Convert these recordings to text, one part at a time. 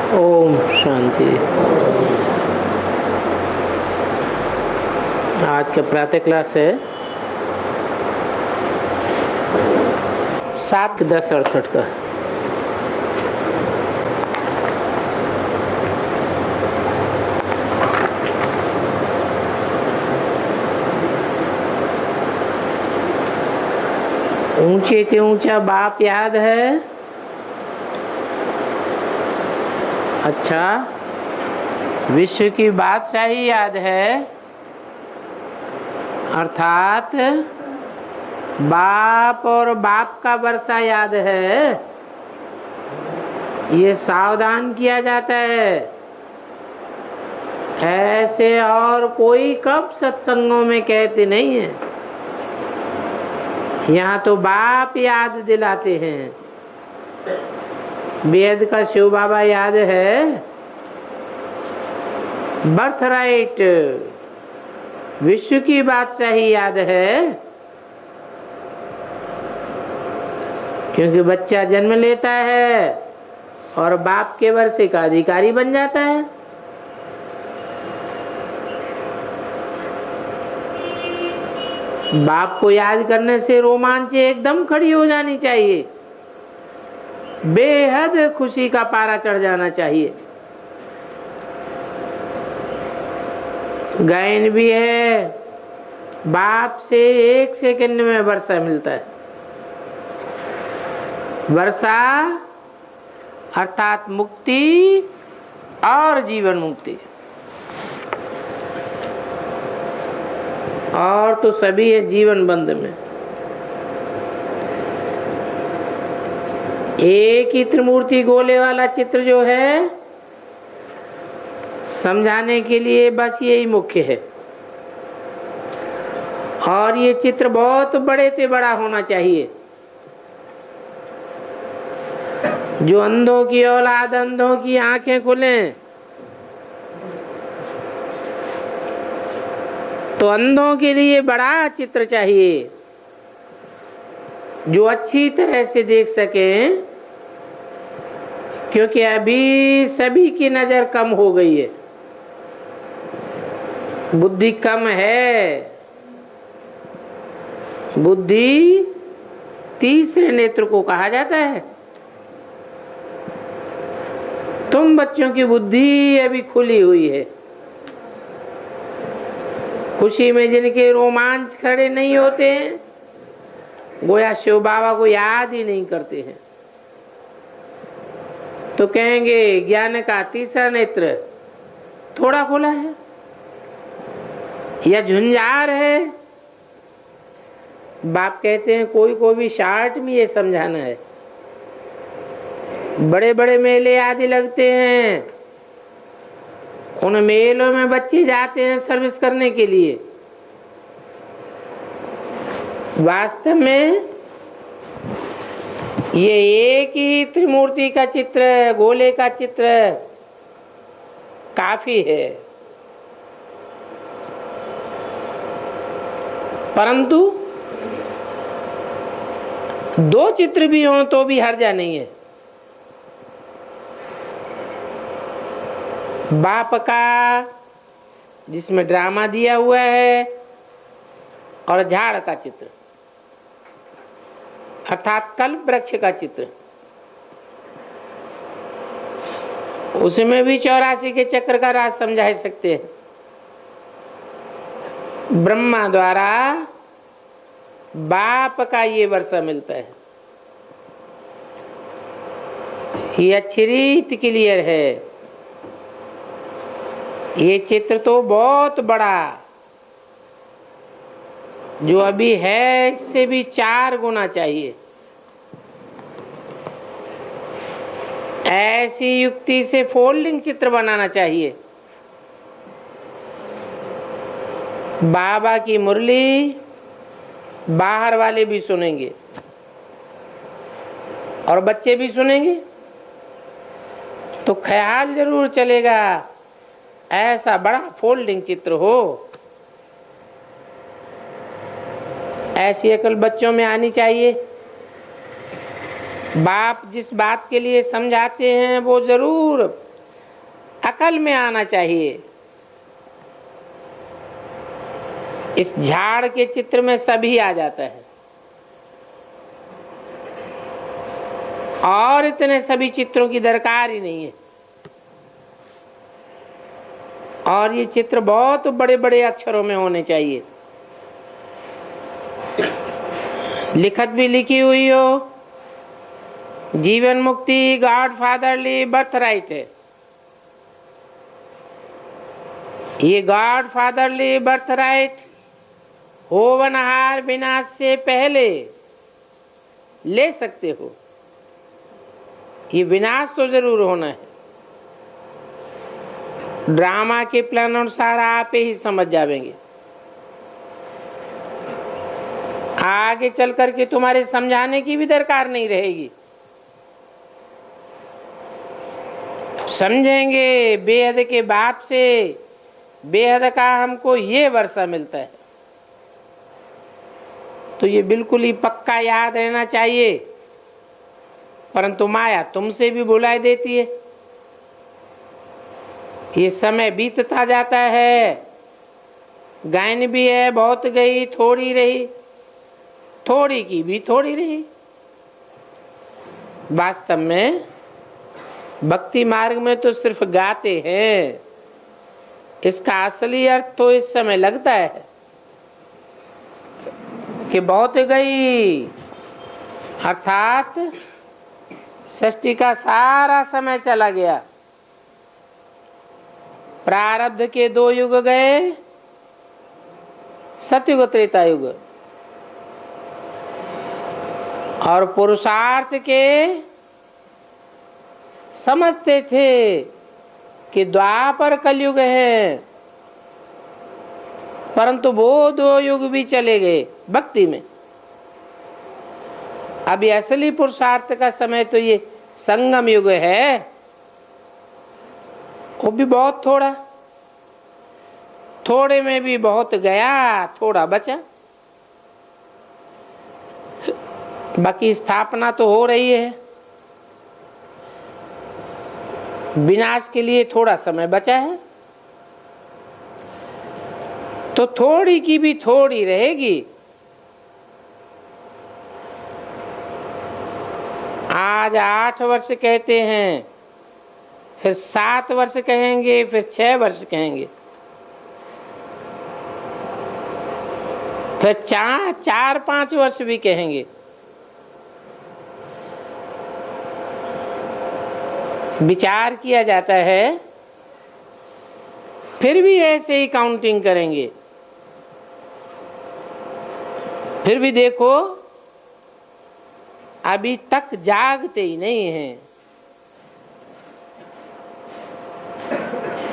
ओम शांति। आज का प्रातः क्लास है 7/10/68 का। ऊंचे से ऊंचा बाप याद है? अच्छा, विश्व की बादशाही याद है? अर्थात बाप और बाप का वर्षा याद है? ये सावधान किया जाता है। ऐसे और कोई कब सत्संगों में कहते नहीं है। यहाँ तो बाप याद दिलाते हैं। वेद का शिव बाबा याद है? बर्थ राइट, विश्व की बादशाही याद है? क्योंकि बच्चा जन्म लेता है और बाप के वर्षे का अधिकारी बन जाता है। बाप को याद करने से रोमांच एकदम खड़ी हो जानी चाहिए, बेहद खुशी का पारा चढ़ जाना चाहिए। गायन भी है, बाप से 1 सेकंड में वर्षा मिलता है। वर्षा अर्थात मुक्ति और जीवन मुक्ति। और तो सभी है जीवन बंध में। एक ही त्रिमूर्ति गोले वाला चित्र जो है, समझाने के लिए बस यही मुख्य है। और ये चित्र बहुत बड़े से बड़ा होना चाहिए। जो अंधों की औलाद, अंधों की आंखें खुलें तो अंधों के लिए बड़ा चित्र चाहिए, जो अच्छी तरह से देख सकें। क्योंकि अभी सभी की नजर कम हो गई है, बुद्धि कम है। बुद्धि तीसरे नेत्र को कहा जाता है। तुम बच्चों की बुद्धि अभी खुली हुई है। खुशी में जिनके रोमांच खड़े नहीं होते हैं, गोया शिव बाबा को याद ही नहीं करते हैं, तो कहेंगे ज्ञान का तीसरा नेत्र थोड़ा खुला है या झुंझार है। बाप कहते हैं कोई को भी शार्ट में ये समझाना है। बड़े बड़े मेले आदि लगते हैं, उन मेलों में बच्चे जाते हैं सर्विस करने के लिए। वास्तव में ये एक ही त्रिमूर्ति का चित्र, गोले का चित्र काफी है। परंतु 2 चित्र भी हों तो भी हर्जा नहीं है। बाप का जिसमें ड्रामा दिया हुआ है और झाड़ का चित्र अर्थात कल्प वृक्ष का चित्र, उसमें भी 84 के चक्र का राज समझा सकते हैं। ब्रह्मा द्वारा बाप का ये वर्षा मिलता है। ये अच्छी रीत क्लियर है। ये चित्र तो बहुत बड़ा, जो अभी है इससे भी 4 गुना चाहिए। ऐसी युक्ति से फोल्डिंग चित्र बनाना चाहिए। बाबा की मुरली बाहर वाले भी सुनेंगे और बच्चे भी सुनेंगे, तो ख्याल जरूर चलेगा ऐसा बड़ा फोल्डिंग चित्र हो। ऐसी अकल बच्चों में आनी चाहिए। बाप जिस बात के लिए समझाते हैं वो जरूर अकल में आना चाहिए। इस झाड़ के चित्र में सभी आ जाता है, और इतने सभी चित्रों की दरकार ही नहीं है। और ये चित्र बहुत बड़े बड़े अक्षरों में होने चाहिए, लिखत भी लिखी हुई हो। जीवन मुक्ति गॉड फादरली बर्थ राइट है। ये गॉड फादरली बर्थ राइट होवनहार विनाश से पहले ले सकते हो। ये विनाश तो जरूर होना है। ड्रामा के प्लान अनुसार आप ही समझ जाएंगे। आगे चल करके तुम्हारे समझाने की भी दरकार नहीं रहेगी। समझेंगे बेहद के बाप से बेहद का हमको ये वर्षा मिलता है, तो ये बिल्कुल ही पक्का याद रहना चाहिए। परंतु माया तुमसे भी भुलाई देती है। ये समय बीतता जाता है। गायन भी है, बहुत गई थोड़ी रही, थोड़ी की भी थोड़ी रही। वास्तव में भक्ति मार्ग में तो सिर्फ गाते हैं। इसका असली अर्थ तो इस समय लगता है कि बहुत गई, अर्थात सृष्टि का सारा समय चला गया। प्रारब्ध के 2 युग गए, सतयुग त्रेता युग, और पुरुषार्थ के समझते थे कि द्वापर कलयुग है, परंतु वो 2 युग भी चले गए भक्ति में। अभी असली पुरुषार्थ का समय तो ये संगम युग है, वो भी बहुत थोड़ा, थोड़े में भी बहुत गया, थोड़ा बचा। बाकी स्थापना तो हो रही है। विनाश के लिए थोड़ा समय बचा है, तो थोड़ी की भी थोड़ी रहेगी। आज 8 वर्ष कहते हैं, फिर 7 वर्ष कहेंगे, फिर 6 वर्ष कहेंगे, फिर 4-5 वर्ष भी कहेंगे। विचार किया जाता है, फिर भी ऐसे ही काउंटिंग करेंगे। फिर भी देखो अभी तक जागते ही नहीं हैं।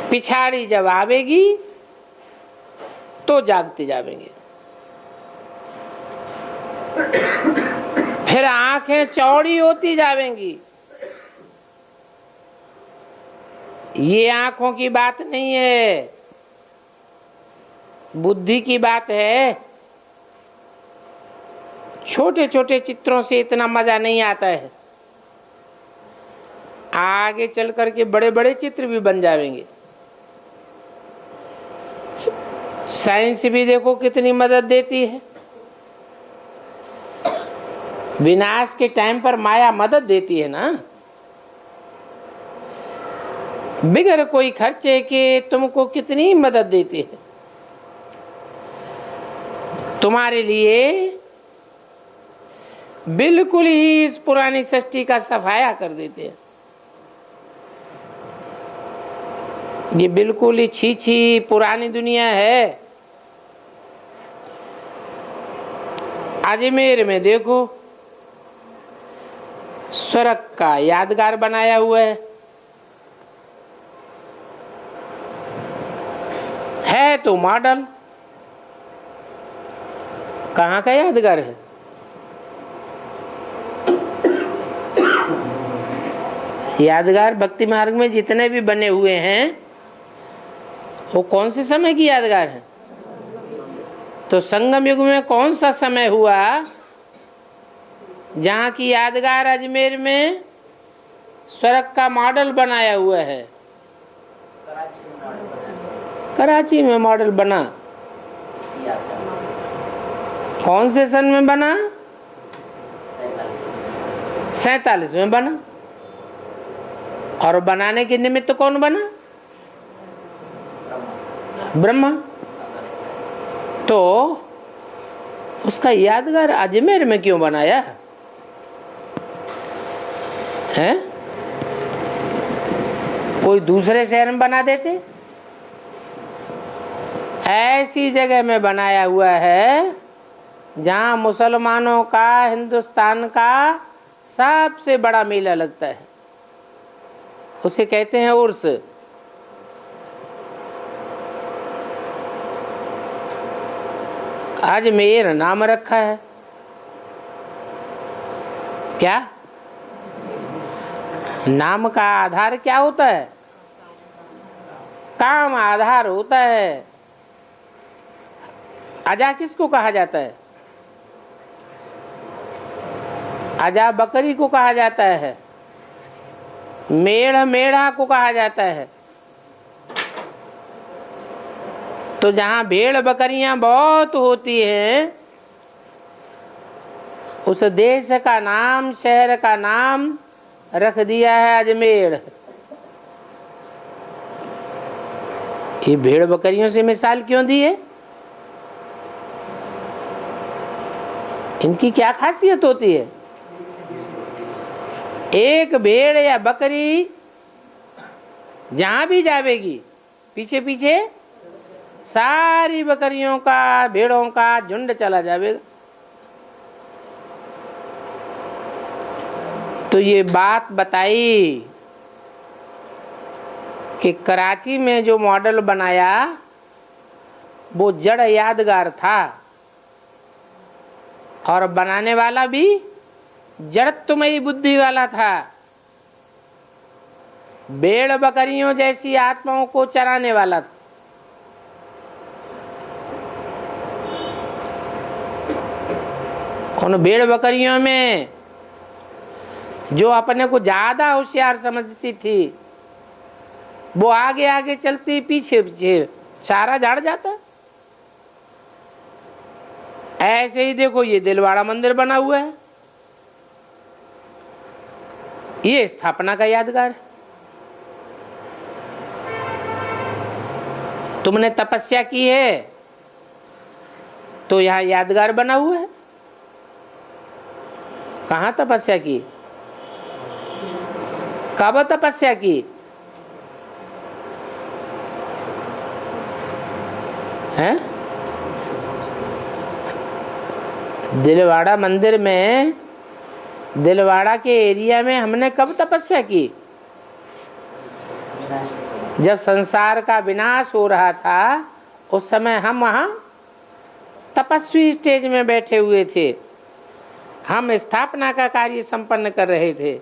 पिछाड़ी जब आवेगी तो जागते जावेंगे। फिर आंखें चौड़ी होती जावेंगी। ये आंखों की बात नहीं है, बुद्धि की बात है। छोटे छोटे चित्रों से इतना मजा नहीं आता है। आगे चल करके बड़े बड़े चित्र भी बन जाएंगे। साइंस भी देखो कितनी मदद देती है। विनाश के टाइम पर माया मदद देती है ना, बिगर कोई खर्चे के तुमको कितनी मदद देती है। तुम्हारे लिए बिल्कुल ही इस पुरानी सृष्टि का सफाया कर देते हैं। ये बिल्कुल ही छी पुरानी दुनिया है। अजमेर में देखो स्वर्ग का यादगार बनाया हुआ है तो मॉडल। कहाँ का यादगार है? यादगार भक्ति मार्ग में जितने भी बने हुए हैं वो कौन से समय की यादगार है? तो संगम युग में कौन सा समय हुआ जहाँ की यादगार अजमेर में स्वर्ग का मॉडल बनाया हुआ है? कराची में मॉडल बना। कौन से सन में बना? 47 में बना। और बनाने के निमित्त कौन बना? ब्रह्मा। तो उसका यादगार अजमेर में क्यों बनाया है? कोई दूसरे शहर में बना देते। ऐसी जगह में बनाया हुआ है जहां मुसलमानों का हिंदुस्तान का सबसे बड़ा मेला लगता है। उसे कहते हैं उर्स। अजमेर नाम रखा है। क्या नाम का आधार क्या होता है? काम आधार होता है। अजा किसको कहा जाता है? अजा बकरी को कहा जाता है। मेढ़ मेढ़ा को कहा जाता है। तो जहां भेड़ बकरियां बहुत होती हैं उस देश का नाम, शहर का नाम रख दिया है अजमेर। ये भेड़ बकरियों से मिसाल क्यों दी है? इनकी क्या खासियत होती है? एक भेड़ या बकरी जहां भी जाएगी पीछे पीछे सारी बकरियों का, भेड़ों का झुंड चला जाएगा। तो ये बात बताई कि कराची में जो मॉडल बनाया वो जड़ यादगार था और बनाने वाला भी जड़त्वमयी बुद्धि वाला था। भेड़ बकरियों जैसी आत्माओं को चराने वाला था। उन भेड़ बकरियों में जो अपने को ज्यादा होशियार समझती थी वो आगे आगे चलती, पीछे पीछे सारा झाड़ जाता। ऐसे ही देखो ये दिलवाड़ा मंदिर बना हुआ है, ये स्थापना का यादगार है। तुमने तपस्या की है तो यहां यादगार बना हुआ है। कहां तपस्या की? कब तपस्या की है? दिलवाड़ा मंदिर में, दिलवाड़ा के एरिया में हमने कब तपस्या की? जब संसार का विनाश हो रहा था उस समय हम वहां तपस्वी स्टेज में बैठे हुए थे। हम स्थापना का कार्य संपन्न कर रहे थे,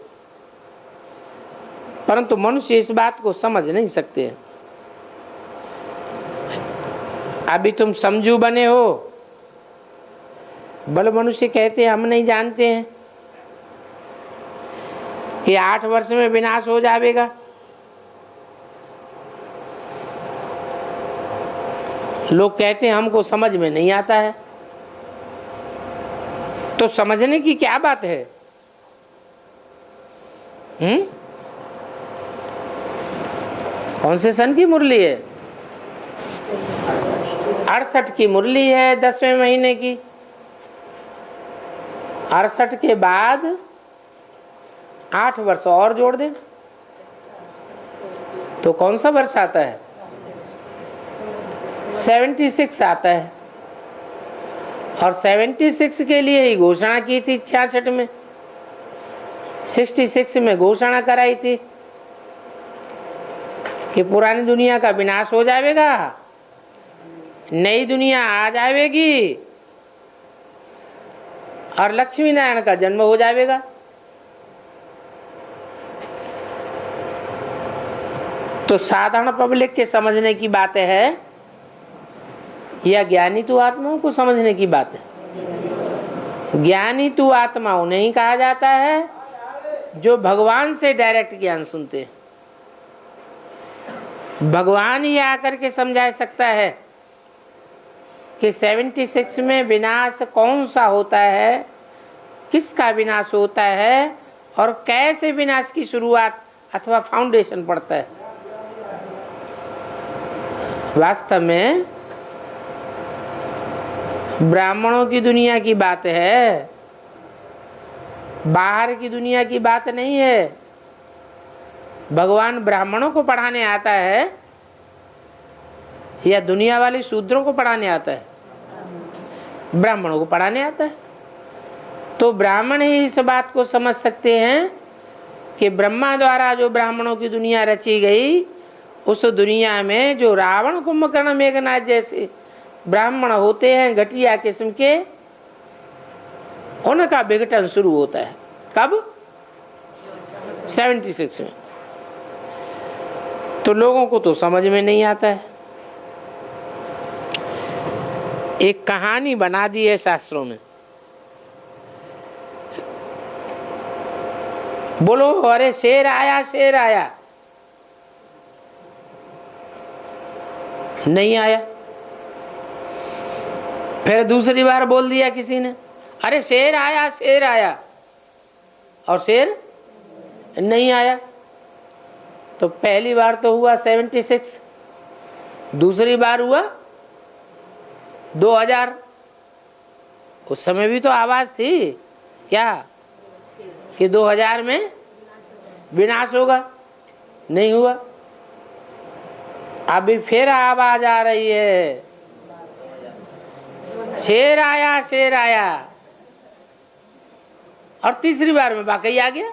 परंतु मनुष्य इस बात को समझ नहीं सकते। अभी तुम समझू बने हो, बल मनुष्य कहते हम नहीं जानते हैं कि 8 वर्ष में विनाश हो जाएगा। लोग कहते हैं हमको समझ में नहीं आता है। तो समझने की क्या बात है? कौन से सन की मुरली है? 68 की मुरली है, 10वें महीने की। 68 के बाद 8 वर्ष और जोड़ दे तो कौन सा वर्ष आता है? 76 आता है। और 76 के लिए ही घोषणा की थी 66 में, 66 में घोषणा कराई थी कि पुरानी दुनिया का विनाश हो जाएगा, नई दुनिया आ जाएगी और लक्ष्मी नारायण का जन्म हो जाएगा। तो साधारण पब्लिक के समझने की बातें है या ज्ञानी तु आत्माओं को समझने की बात है? ज्ञानी तु आत्मा उन्हें ही कहा जाता है जो भगवान से डायरेक्ट ज्ञान सुनते हैं। भगवान ही आकर के समझा सकता है कि 76 में विनाश कौन सा होता है, किसका विनाश होता है और कैसे विनाश की शुरुआत अथवा फाउंडेशन पड़ता है। वास्तव में ब्राह्मणों की दुनिया की बात है, बाहर की दुनिया की बात नहीं है। भगवान ब्राह्मणों को पढ़ाने आता है या दुनिया वाले शूद्रों को पढ़ाने आता है? ब्राह्मणों को पढ़ाने आता है। तो ब्राह्मण ही इस बात को समझ सकते हैं कि ब्रह्मा द्वारा जो ब्राह्मणों की दुनिया रची गई, उस दुनिया में जो रावण कुंभकर्ण मेघनाथ जैसे ब्राह्मण होते हैं घटिया किस्म के, उनका विघटन शुरू होता है। कब? 76 में। तो लोगों को तो समझ में नहीं आता है। एक कहानी बना दी है शास्त्रों में। बोलो, अरे शेर आया, शेर आया। नहीं आया। फिर दूसरी बार बोल दिया किसी ने, अरे शेर आया, शेर आया, और शेर नहीं आया। तो पहली बार तो हुआ 76, दूसरी बार हुआ 2000। उस समय भी तो आवाज थी क्या कि 2000 में विनाश होगा? नहीं हुआ। अभी फिर आवाज आ रही है, शेर आया, शेर आया, और तीसरी बार में वाकई आ गया।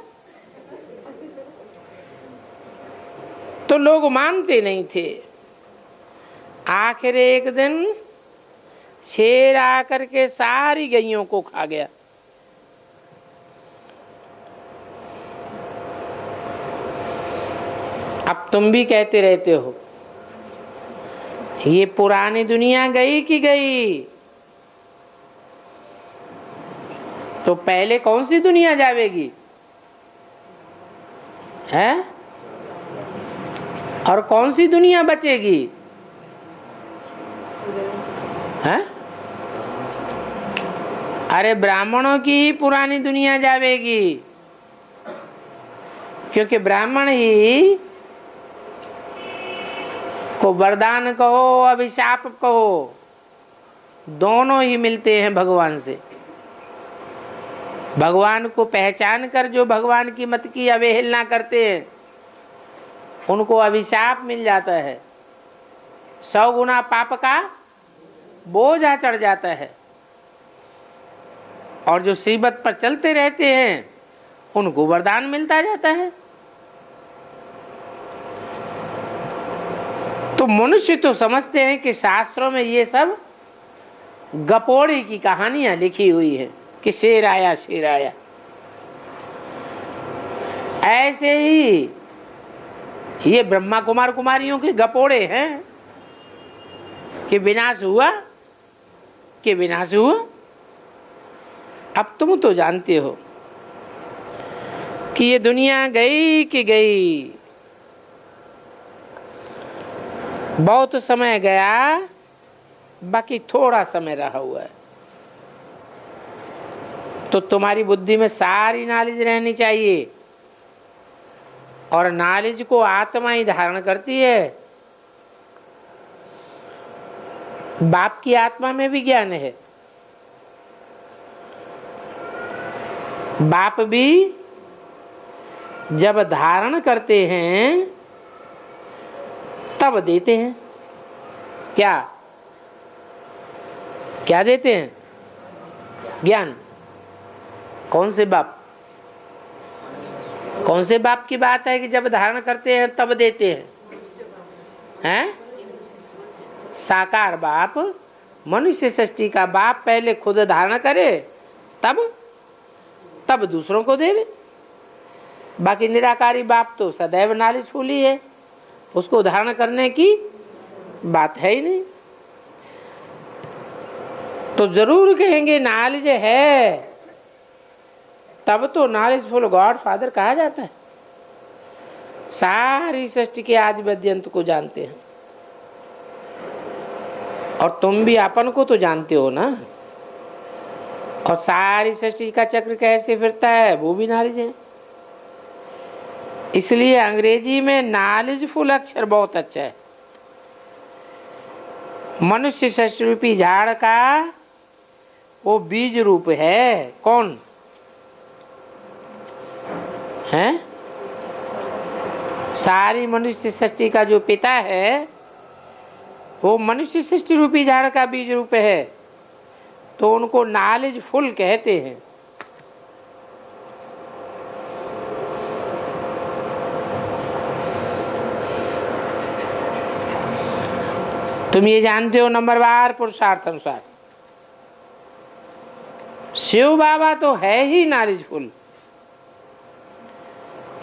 तो लोग मानते नहीं थे। आखिर एक दिन शेर आकर के सारी गैयों को खा गया। अब तुम भी कहते रहते हो ये पुरानी दुनिया गई कि गई? तो पहले कौन सी दुनिया जावेगी है, और कौन सी दुनिया बचेगी है? अरे ब्राह्मणों की ही पुरानी दुनिया जावेगी, क्योंकि ब्राह्मण ही को वरदान कहो अभिशाप कहो, दोनों ही मिलते हैं भगवान से। भगवान को पहचान कर जो भगवान की मत की अवहेलना करते हैं, उनको अभिशाप मिल जाता है, 100 गुना पाप का बोझा चढ़ जाता है। और जो श्रीमत पर चलते रहते हैं, उनको वरदान मिलता जाता है। तो मनुष्य तो समझते हैं कि शास्त्रों में ये सब गपोड़ी की कहानियां लिखी हुई है कि शेर आया, शेर आया। ऐसे ही ये ब्रह्मा कुमार कुमारियों के गपोड़े हैं कि विनाश हुआ, कि विनाश हुआ। अब तुम तो जानते हो कि ये दुनिया गई कि गई। बहुत समय गया, बाकी थोड़ा समय रहा हुआ है। तो तुम्हारी बुद्धि में सारी नॉलेज रहनी चाहिए, और नॉलेज को आत्मा ही धारण करती है। बाप की आत्मा में भी ज्ञान है। बाप भी जब धारण करते हैं तब देते हैं। क्या क्या देते हैं? ज्ञान। कौन से बाप? कौन से बाप की बात है कि जब धारण करते हैं तब देते हैं? साकार बाप, मनुष्य सृष्टि का बाप पहले खुद धारण करे, तब दूसरों को देवे। बाकी निराकारी बाप तो सदैव नॉलेजफुल ही है, उसको धारण करने की बात है ही नहीं। तो जरूर कहेंगे नॉलेज है, तब तो नॉलेजफुल गॉड फादर कहा जाता है। सारी सृष्टि के आदि मध्य अंत को जानते हैं। और तुम भी अपन को तो जानते हो ना, और सारी सृष्टि का चक्र कैसे फिरता है वो भी नॉलेज है। इसलिए अंग्रेजी में नॉलेजफुल अक्षर बहुत अच्छा है। मनुष्य सृष्टि रूपी झाड़ का वो बीज रूप है। कौन है? सारी मनुष्य सृष्टि का जो पिता है वो मनुष्य सृष्टि रूपी झाड़ का बीज रूप है, तो उनको नॉलेजफुल कहते हैं। तुम ये जानते हो नंबरवार पुरुषार्थ अनुसार शिव बाबा तो है ही नॉलेजफुल।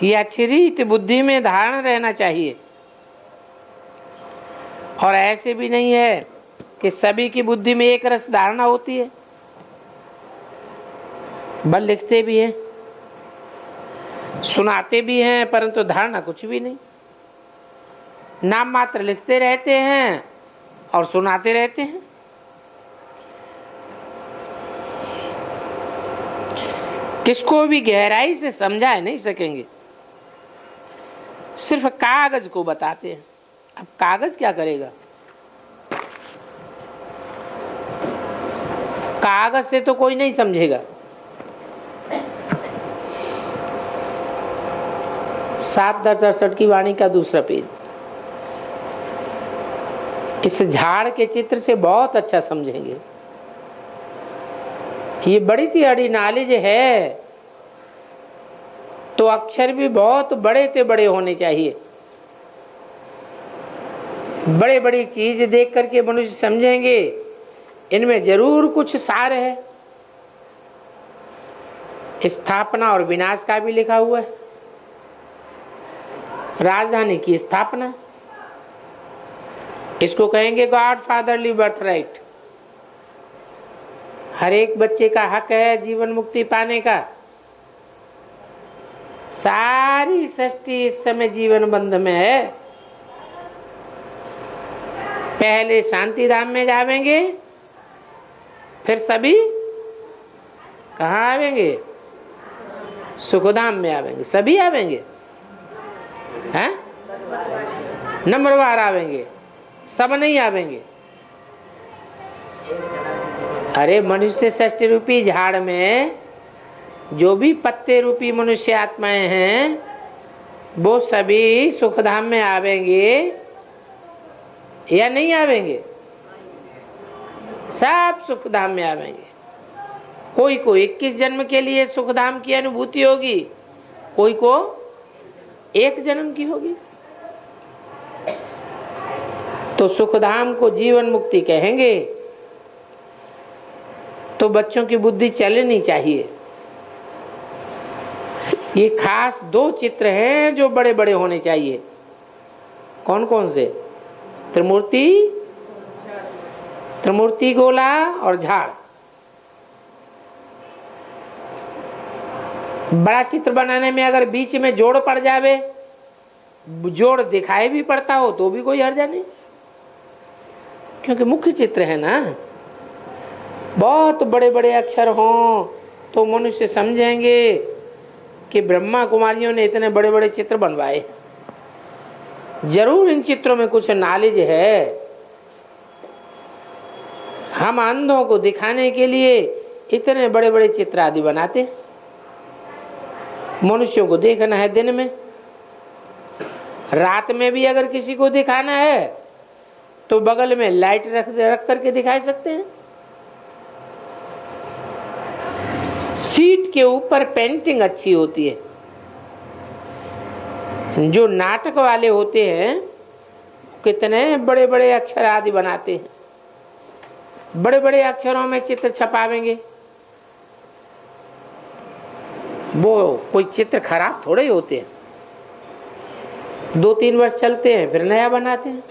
ये अक्षरित बुद्धि में धारण रहना चाहिए। और ऐसे भी नहीं है कि सभी की बुद्धि में एक रस धारणा होती है। बल लिखते भी हैं, सुनाते भी हैं, परंतु धारणा कुछ भी नहीं। नाम मात्र लिखते रहते हैं और सुनाते रहते हैं। किसको भी गहराई से समझा नहीं सकेंगे, सिर्फ कागज को बताते हैं। अब कागज क्या करेगा? कागज से तो कोई नहीं समझेगा। 7/10/68 की वाणी का दूसरा पेज। इस झाड़ के चित्र से बहुत अच्छा समझेंगे। ये बड़ी तिहाड़ी नॉलेज है, तो अक्षर भी बहुत बड़े से बड़े होने चाहिए। बड़े बड़ी चीज देख करके मनुष्य समझेंगे इनमें जरूर कुछ सार है। स्थापना और विनाश का भी लिखा हुआ है। राजधानी की स्थापना, इसको कहेंगे गॉड फादरली बर्थ राइट। हर एक बच्चे का हक है जीवन मुक्ति पाने का। सारी सृष्टि इस समय जीवन बंध में है। पहले शांति धाम में जावेंगे, फिर सभी कहाँ आवेंगे? सुखधाम में आवेंगे। सभी आवेंगे हैं? नंबरवार आवेंगे, सब नहीं आवेंगे। अरे मनुष्य सृष्टि रूपी झाड़ में जो भी पत्ते रूपी मनुष्य आत्माएं हैं वो सभी सुखधाम में आवेंगे या नहीं आवेंगे? सब सुखधाम में आवेंगे। कोई को 21 जन्म के लिए सुखधाम की अनुभूति होगी, कोई को 1 जन्म की होगी। तो सुखधाम को जीवन मुक्ति कहेंगे। तो बच्चों की बुद्धि चलनी चाहिए। ये खास 2 चित्र हैं जो बड़े बड़े होने चाहिए। कौन कौन से? त्रिमूर्ति गोला और झाड़। बड़ा चित्र बनाने में अगर बीच में जोड़ पड़ जावे, जोड़ दिखाई भी पड़ता हो तो भी कोई हर्ज नहीं, क्योंकि मुख्य चित्र है ना। बहुत बड़े बड़े अक्षर हों तो मनुष्य समझेंगे कि ब्रह्मा कुमारियों ने इतने बड़े बड़े चित्र बनवाए। जरूर इन चित्रों में कुछ नॉलेज है। हम अंधों को दिखाने के लिए इतने बड़े बड़े चित्र आदि बनाते। मनुष्यों को देखना है दिन में, रात में भी अगर किसी को दिखाना है तो बगल में लाइट रख करके दिखा सकते हैं। सीट के ऊपर पेंटिंग अच्छी होती है। जो नाटक वाले होते हैं कितने बड़े बड़े अक्षर आदि बनाते हैं। बड़े बड़े अक्षरों में चित्र छपावेंगे। वो कोई चित्र खराब थोड़े ही होते हैं, 2-3 वर्ष चलते हैं फिर नया बनाते हैं।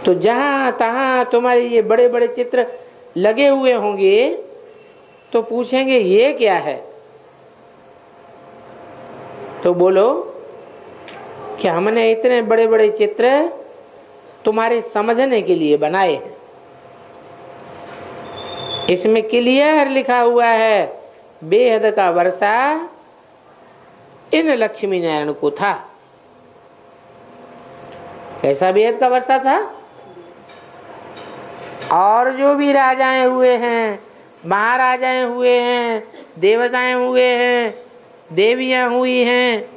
तो जहां तहां तुम्हारे ये बड़े बड़े चित्र लगे हुए होंगे तो पूछेंगे ये क्या है? तो बोलो कि हमने इतने बड़े बड़े चित्र तुम्हारे समझने के लिए बनाए हैं। इसमें क्लियर लिखा हुआ है बेहद का वर्षा इन लक्ष्मी नारायण को था। कैसा बेहद का वर्षा था? और जो भी राजाएं हुए हैं, महाराजाएं हुए हैं, देवताएं हुए हैं, देवियां हुई हैं,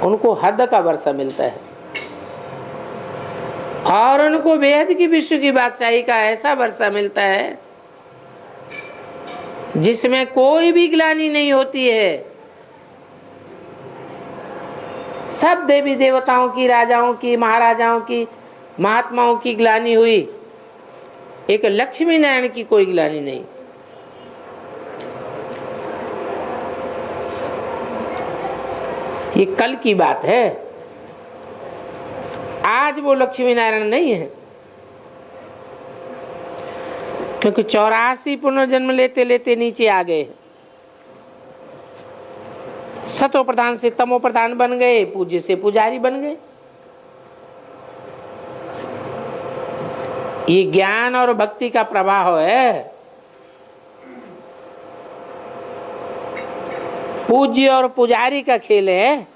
उनको हद का वर्षा मिलता है। और उनको बेहद की विश्व की बादशाही का ऐसा वर्षा मिलता है जिसमें कोई भी ग्लानि नहीं होती है। सब देवी देवताओं की, राजाओं की, महाराजाओं की, महात्माओं की ग्लानि हुई, एक लक्ष्मी नारायण की कोई ग्लानि नहीं। ये कल की बात है, आज वो लक्ष्मी नारायण नहीं है। क्योंकि 84 पुनर्जन्म लेते लेते नीचे आ गए, सतो प्रधान से तमो प्रधान बन गए, पूज्य से पुजारी बन गए। ये ज्ञान और भक्ति का प्रभाव है। पूज्य और पुजारी का खेल है।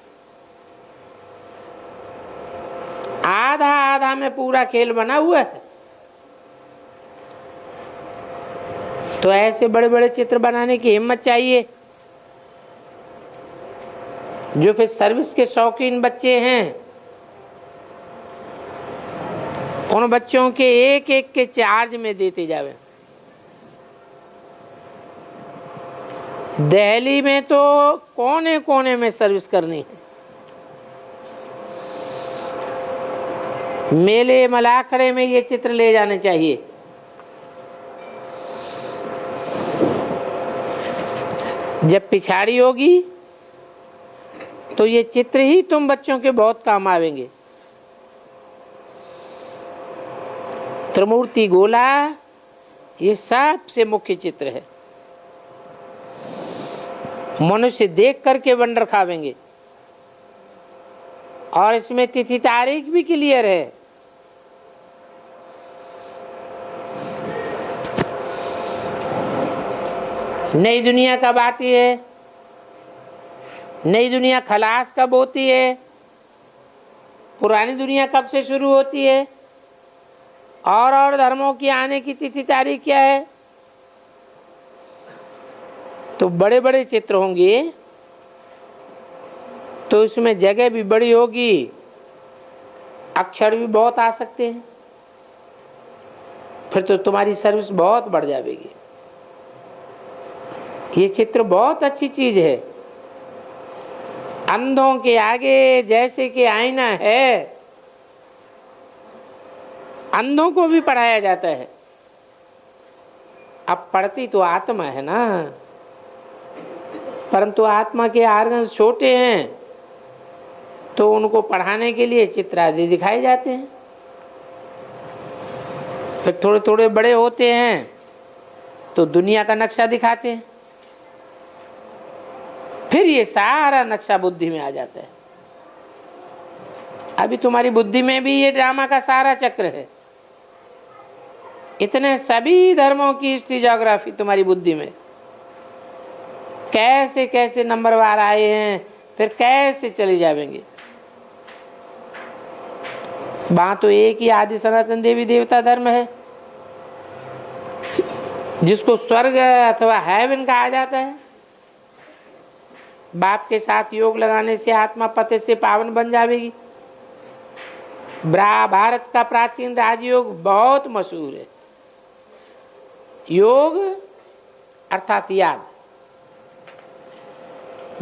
आधा आधा में पूरा खेल बना हुआ है। तो ऐसे बड़े बड़े चित्र बनाने की हिम्मत चाहिए। जो फिर सर्विस के शौकीन बच्चे हैं, उन बच्चों के एक एक के चार्ज में देते जावे। दिल्ली में तो कोने कोने में सर्विस करनी है। मेले मलाखड़े में ये चित्र ले जाने चाहिए। जब पिछाड़ी होगी तो ये चित्र ही तुम बच्चों के बहुत काम आवेंगे। त्रिमूर्ति गोला ये सबसे मुख्य चित्र है। मनुष्य देख करके वंडर खावेंगे। और इसमें तिथि तारीख भी क्लियर है। नई दुनिया कब आती है, नई दुनिया खलास कब होती है, पुरानी दुनिया कब से शुरू होती है, और धर्मों की आने की तिथि तारीख क्या है। तो बड़े बड़े चित्र होंगे तो इसमें जगह भी बड़ी होगी, अक्षर भी बहुत आ सकते हैं। फिर तो तुम्हारी सर्विस बहुत बढ़ जाएगी। ये चित्र बहुत अच्छी चीज है। अंधों के आगे जैसे कि आईना है, अंधों को भी पढ़ाया जाता है। अब पढ़ती तो आत्मा है ना, परंतु आत्मा के आर्गन्स छोटे हैं तो उनको पढ़ाने के लिए चित्र आदि दिखाए जाते हैं। फिर थोड़े थोड़े बड़े होते हैं तो दुनिया का नक्शा दिखाते हैं। फिर ये सारा नक्शा बुद्धि में आ जाता है। अभी तुम्हारी बुद्धि में भी ये ड्रामा का सारा चक्र है। इतने सभी धर्मों की हिस्ट्री ज्योग्राफी तुम्हारी बुद्धि में, कैसे कैसे नंबरवार आए हैं, फिर कैसे चले जाएंगे। वहां तो एक ही आदि सनातन देवी देवता धर्म है, जिसको स्वर्ग अथवा हेवन कहा जाता है। बाप के साथ योग लगाने से आत्मा पते से पावन बन जाएगी। भारत का प्राचीन राजयोग बहुत मशहूर है। योग अर्थात याद।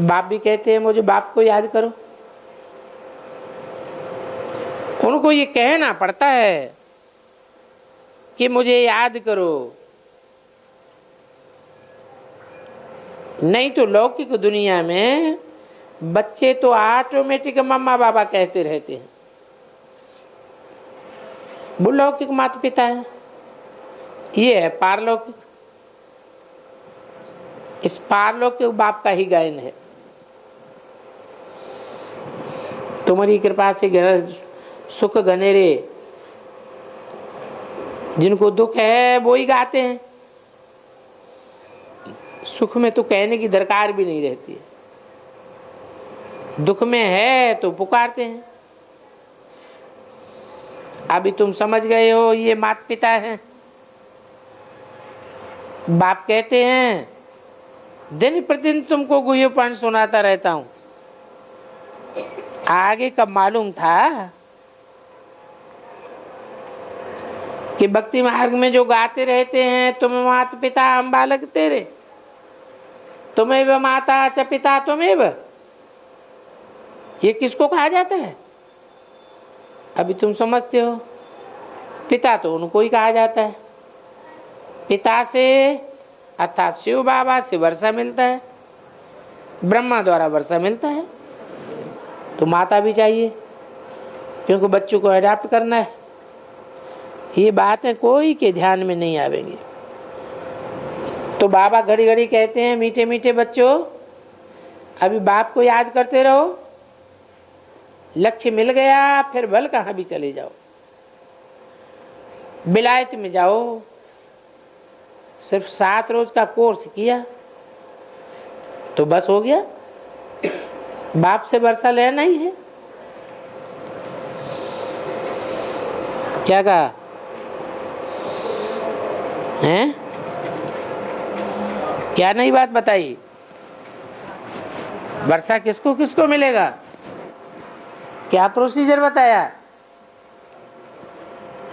बाप भी कहते हैं मुझे बाप को याद करो। उनको ये कहना पड़ता है कि मुझे याद करो, नहीं तो लौकिक दुनिया में बच्चे तो ऑटोमेटिक मम्मा बाबा कहते रहते हैं। वो लौकिक माता पिता है, ये है पारलौकिक। इस पारलौकिक बाप का ही गायन है। तुम्हारी कृपा से घर सुख घनेरे, जिनको दुख है वो ही गाते हैं, सुख में तो कहने की दरकार भी नहीं रहती है, दुख में है तो पुकारते हैं। अभी तुम समझ गए हो, ये माता पिता हैं। बाप कहते हैं दिन प्रतिदिन तुमको गुह्यपन सुनाता रहता हूं, आगे कब मालूम था कि भक्ति मार्ग में जो गाते रहते हैं, तुम माता पिता हम बालक तेरे, तुमेव माता च पिता तुमेव, ये किसको कहा जाता है? अभी तुम समझते हो, पिता तो उनको ही कहा जाता है। पिता से अर्थात शिव बाबा से वर्षा मिलता है, ब्रह्मा द्वारा वर्षा मिलता है, तो माता भी चाहिए, क्योंकि बच्चों को अडॉप्ट करना है। ये बातें कोई के ध्यान में नहीं आवेंगी। तो बाबा घड़ी घड़ी कहते हैं, मीठे मीठे बच्चों अभी बाप को याद करते रहो, लक्ष्य मिल गया फिर भल कहाँ भी चले जाओ, विलायत में जाओ, सिर्फ 7 रोज का कोर्स किया तो बस हो गया, बाप से वर्षा लेना ही है। क्या कहा हैं? क्या नई बात बताई? वर्षा किसको किसको मिलेगा? क्या प्रोसीजर बताया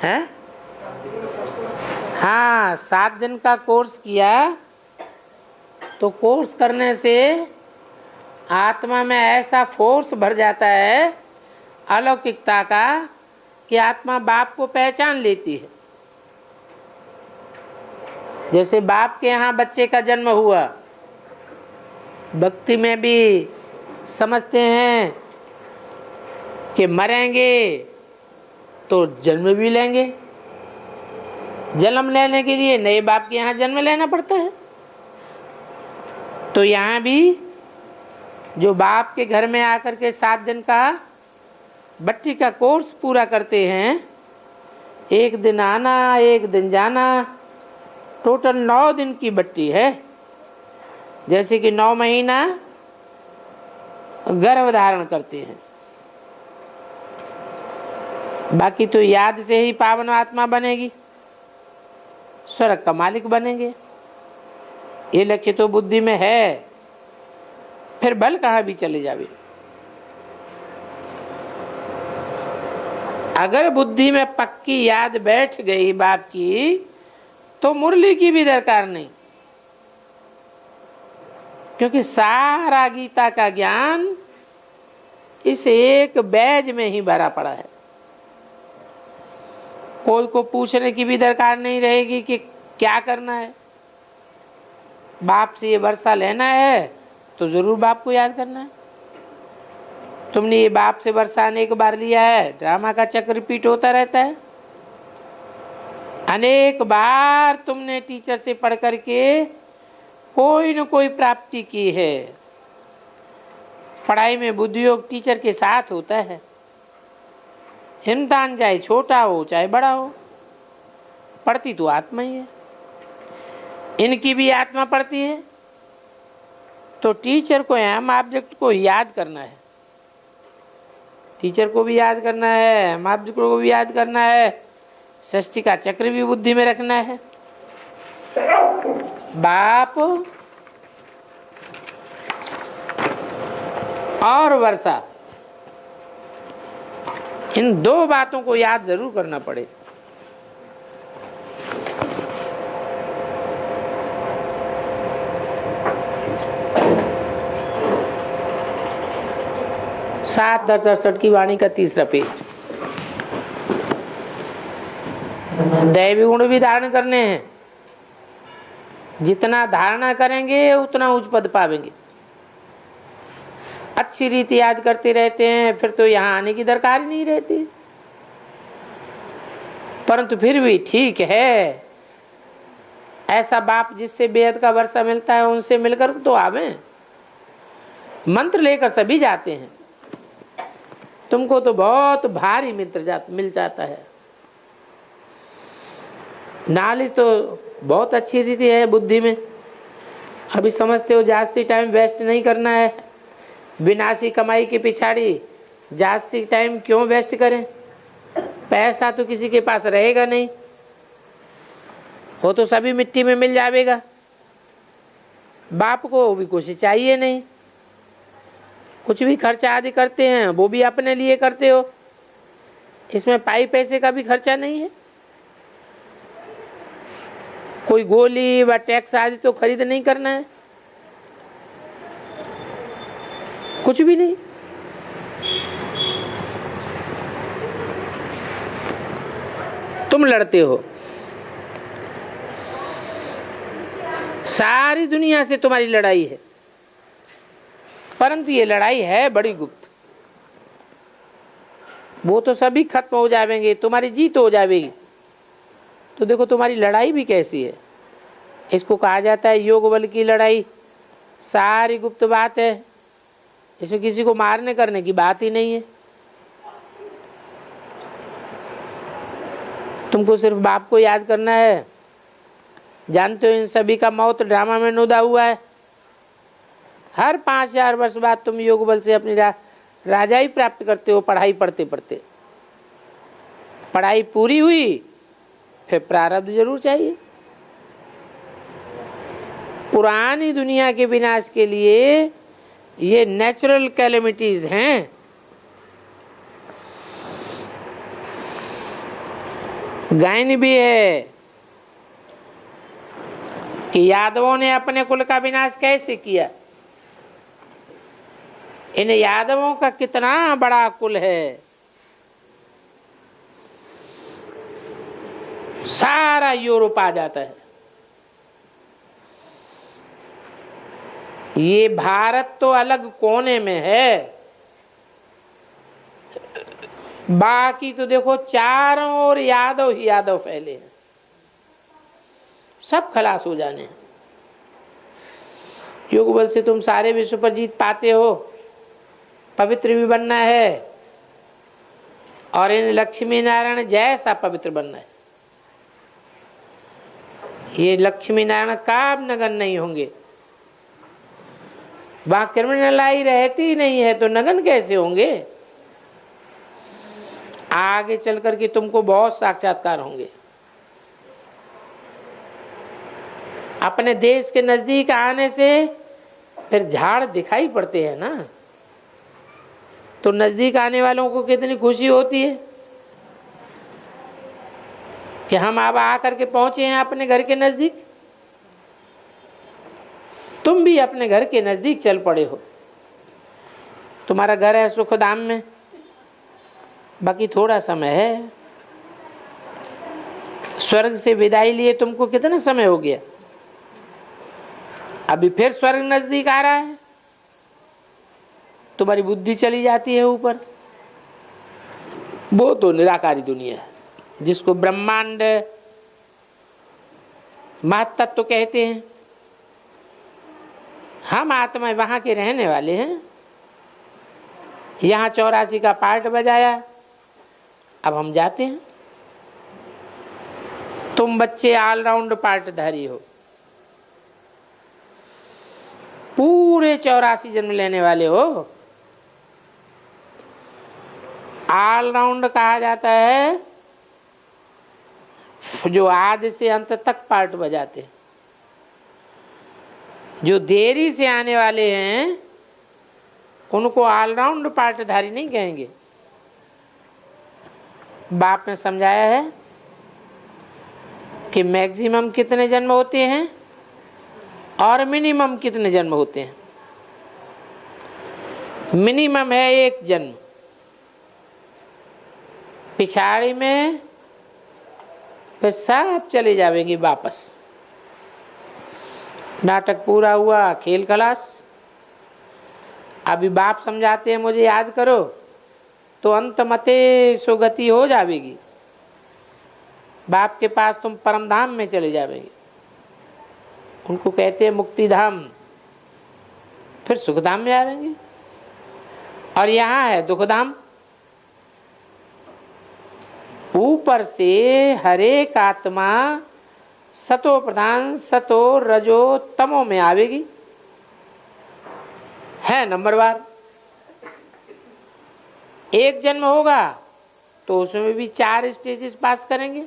है? हाँ, 7 दिन का कोर्स किया तो कोर्स करने से आत्मा में ऐसा फोर्स भर जाता है अलौकिकता का कि आत्मा बाप को पहचान लेती है। जैसे बाप के यहाँ बच्चे का जन्म हुआ, भक्ति में भी समझते हैं कि मरेंगे तो जन्म भी लेंगे, जन्म लेने के लिए नए बाप के यहाँ जन्म लेना पड़ता है। तो यहाँ भी जो बाप के घर में आकर के 7 दिन का बट्टी का कोर्स पूरा करते हैं, 1 दिन आना 1 दिन जाना, टोटल 9 दिन की बट्टी है। जैसे कि 9 महीना गर्भ धारण करते हैं, बाकी तो याद से ही पावन आत्मा बनेगी, स्वर्ग का मालिक बनेंगे। ये लक्ष्य तो बुद्धि में है, फिर बल कहाँ भी चले जावे। अगर बुद्धि में पक्की याद बैठ गई बाप की, तो मुरली की भी दरकार नहीं, क्योंकि सारा गीता का ज्ञान इस एक बैज में ही भरा पड़ा है। कोई को पूछने की भी दरकार नहीं रहेगी कि क्या करना है। बाप से ये वर्षा लेना है तो जरूर बाप को याद करना है। तुमने ये बाप से वर्षा अनेक बार लिया है, ड्रामा का चक्र रिपीट होता रहता है। अनेक बार तुमने टीचर से पढ़ करके कोई न कोई प्राप्ति की है। पढ़ाई में बुद्धियोग टीचर के साथ होता है। हिमतान चाहे छोटा हो चाहे बड़ा हो, पढ़ती तो आत्मा ही है। इनकी भी आत्मा पढ़ती है। तो टीचर को हम ऑब्जेक्ट को याद करना है, टीचर को भी याद करना है, हम ऑब्जेक्ट को भी याद करना है, सृष्टि का चक्र भी बुद्धि में रखना है। बाप और वर्षा, इन 2 बातों को याद जरूर करना पड़े। सात 10-68 की वाणी का 3रा पेज। दैवी गुण भी धारण करने हैं, जितना धारणा करेंगे उतना उच्च पद पावेंगे। अच्छी रीति याद करते रहते हैं, फिर तो यहाँ आने की दरकार ही नहीं रहती। परंतु फिर भी ठीक है, ऐसा बाप जिससे बेहद का वर्षा मिलता है उनसे मिलकर तो आवे। मंत्र लेकर सभी जाते हैं, तो तुमको तो बहुत भारी मिल जाता है। नॉलेज तो बहुत अच्छी रीति है बुद्धि में। अभी समझते हो जास्ती टाइम वेस्ट नहीं करना है, विनाशी कमाई के पिछाड़ी जास्ती टाइम क्यों वेस्ट करें। पैसा तो किसी के पास रहेगा नहीं, वो तो सभी मिट्टी में मिल जाएगा। बाप को भी कुछ चाहिए नहीं, कुछ भी खर्चा आदि करते हैं वो भी अपने लिए करते हो, इसमें पाई पैसे का भी खर्चा नहीं है। कोई गोली व टैक्स आदि तो खरीद नहीं करना है, कुछ भी नहीं। तुम लड़ते हो, सारी दुनिया से तुम्हारी लड़ाई है, परंतु ये लड़ाई है बड़ी गुप्त। वो तो सभी खत्म हो जाएंगे, तुम्हारी जीत हो जाएगी। तो देखो तुम्हारी लड़ाई भी कैसी है। इसको कहा जाता है योग बल की लड़ाई। सारी गुप्त बात है, इसमें किसी को मारने करने की बात ही नहीं है। तुमको सिर्फ बाप को याद करना है। जानते हो इन सभी का मौत ड्रामा में नोदा हुआ है। हर 5000 वर्ष बाद तुम योग बल से अपनी राजाई प्राप्त करते हो, पढ़ाई पढ़ते पढ़ते। पढ़ाई पूरी हुई फिर प्रारब्ध जरूर चाहिए। पुरानी दुनिया के विनाश के लिए ये नेचुरल कैलेमिटीज हैं। गायन भी है कि यादवों ने अपने कुल का विनाश कैसे किया। इन यादवों का कितना बड़ा कुल है, सारा यूरोप आ जाता है। ये भारत तो अलग कोने में है, बाकी तो देखो चारों ओर यादव ही यादव फैले हैं। सब खलास हो जाने। योग बल से तुम सारे विश्व पर जीत पाते हो, पवित्र भी बनना है और इन लक्ष्मी नारायण जैसा पवित्र बनना है। ये लक्ष्मी नारायण का नगन नहीं होंगे। वहां क्रिमिनलाई रहती नहीं है तो नगन कैसे होंगे। आगे चल करके तुमको बहुत साक्षात्कार होंगे। अपने देश के नजदीक आने से फिर झाड़ दिखाई पड़ते हैं ना, तो नजदीक आने वालों को कितनी खुशी होती है कि हम अब आकर के पहुंचे हैं अपने घर के नजदीक। तुम भी अपने घर के नजदीक चल पड़े हो। तुम्हारा घर है सुखधाम में, बाकी थोड़ा समय है। स्वर्ग से विदाई लिए तुमको कितना समय हो गया, अभी फिर स्वर्ग नजदीक आ रहा है। तुम्हारी बुद्धि चली जाती है ऊपर। वो तो निराकारी दुनिया है जिसको ब्रह्मांड महत्तत्व कहते हैं। हम आत्मा वहां के रहने वाले हैं। यहाँ 84 का पार्ट बजाया, अब हम जाते हैं। तुम बच्चे ऑलराउंड पार्टधारी हो, पूरे 84 जन्म लेने वाले हो। ऑलराउंड कहा जाता है जो आदि से अंत तक पार्ट बजाते हैं। जो देरी से आने वाले हैं उनको ऑलराउंड पार्टधारी नहीं कहेंगे। बाप ने समझाया है कि मैक्सिमम कितने जन्म होते हैं और मिनिमम कितने जन्म होते हैं। मिनिमम है 1 जन्म, पिछाड़ी में फिर सब चले जाएंगे वापस। नाटक पूरा हुआ, खेल खलास। अभी बाप समझाते हैं मुझे याद करो तो अंत मते सुगति हो जाएगी। बाप के पास तुम परम धाम में चले जाओगे। उनको कहते हैं मुक्ति धाम, फिर सुखधाम में आएंगे। और यहाँ है दुखधाम, ऊपर से हरेक आत्मा सतो प्रधान सतो रजो तमो में आवेगी, है नंबरवार। एक जन्म होगा तो उसमें भी 4 स्टेजेस पास करेंगे,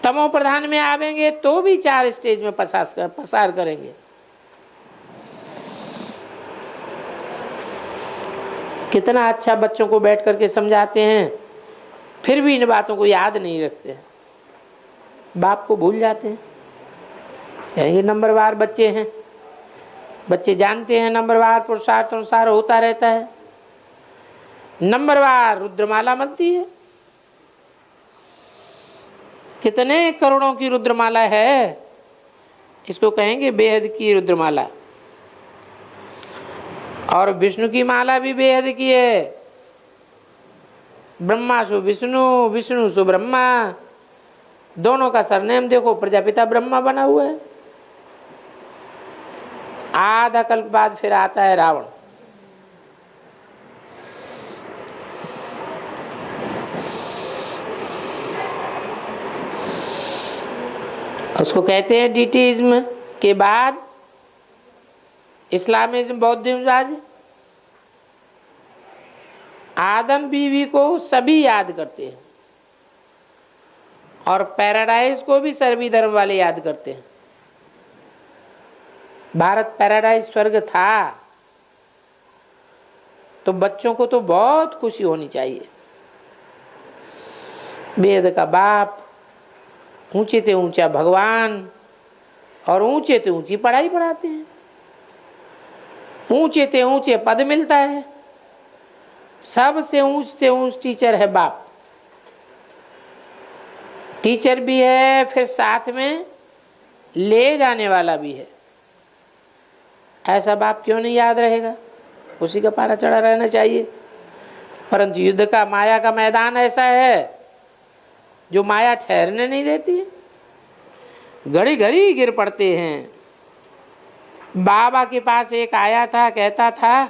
तमो प्रधान में आवेंगे तो भी 4 स्टेज में पसार करेंगे। कितना अच्छा बच्चों को बैठ करके समझाते हैं, फिर भी इन बातों को याद नहीं रखते, बाप को भूल जाते हैं। कहेंगे नंबरवार बच्चे हैं, बच्चे जानते हैं नंबरवार पुरुषार्थ अनुसार होता रहता है। नंबरवार रुद्रमाला बनती है, कितने करोड़ों की रुद्रमाला है, इसको कहेंगे बेहद की रुद्रमाला। और विष्णु की माला भी बेहद की है, ब्रह्मा सु विष्णु, विष्णु सु ब्रह्मा, दोनों का सरनेम देखो प्रजापिता ब्रह्मा बना हुआ है। आधा कल्प बाद फिर आता है रावण। उसको कहते हैं डीटीइज्म के बाद इस्लामिज्म बौद्धिज्म आज। आदम बीवी को सभी याद करते हैं और पैराडाइज को भी सभी धर्म वाले याद करते हैं। भारत पैराडाइज स्वर्ग था तो बच्चों को तो बहुत खुशी होनी चाहिए। वेद का बाप, ऊंचे से ऊंचा भगवान और ऊंचे से ऊंची पढ़ाई पढ़ाते हैं, ऊंचे से ऊंचे पद मिलता है, सबसे ऊंच टीचर है बाप। टीचर भी है, फिर साथ में ले जाने वाला भी है। ऐसा बाप क्यों नहीं याद रहेगा, उसी का पारा चढ़ा रहना चाहिए। परंतु युद्ध का माया का मैदान ऐसा है जो माया ठहरने नहीं देती है, घड़ी घड़ी गिर पड़ते हैं। बाबा के पास एक आया था, कहता था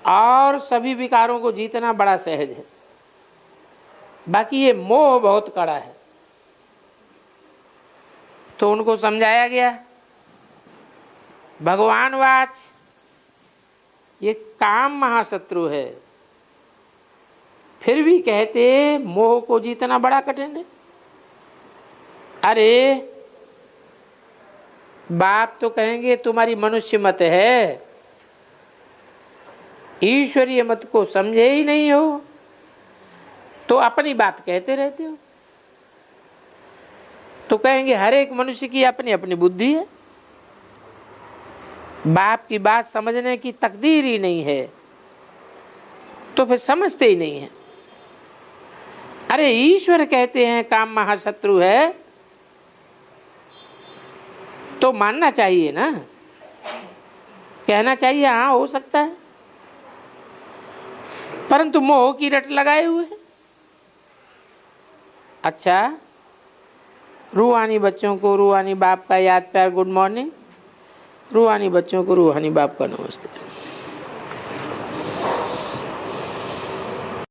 और सभी विकारों को जीतना बड़ा सहज है, बाकी ये मोह बहुत कड़ा है। तो उनको समझाया गया भगवान वाच, ये काम महाशत्रु है, फिर भी कहते मोह को जीतना बड़ा कठिन है। अरे बाप तो कहेंगे तुम्हारी मनुष्य मत है, ईश्वरीय मत को समझे ही नहीं हो तो अपनी बात कहते रहते हो। तो कहेंगे हर एक मनुष्य की अपनी अपनी बुद्धि है, बाप की बात समझने की तकदीर ही नहीं है, तो फिर समझते ही नहीं है। अरे ईश्वर कहते हैं काम महाशत्रु है तो मानना चाहिए ना, कहना चाहिए हाँ हो सकता है, परंतु मोह की रट लगाए हुए हैं। अच्छा, रूहानी बच्चों को रूहानी बाप का याद प्यार गुड मॉर्निंग, रूहानी बच्चों को रूहानी बाप का नमस्ते।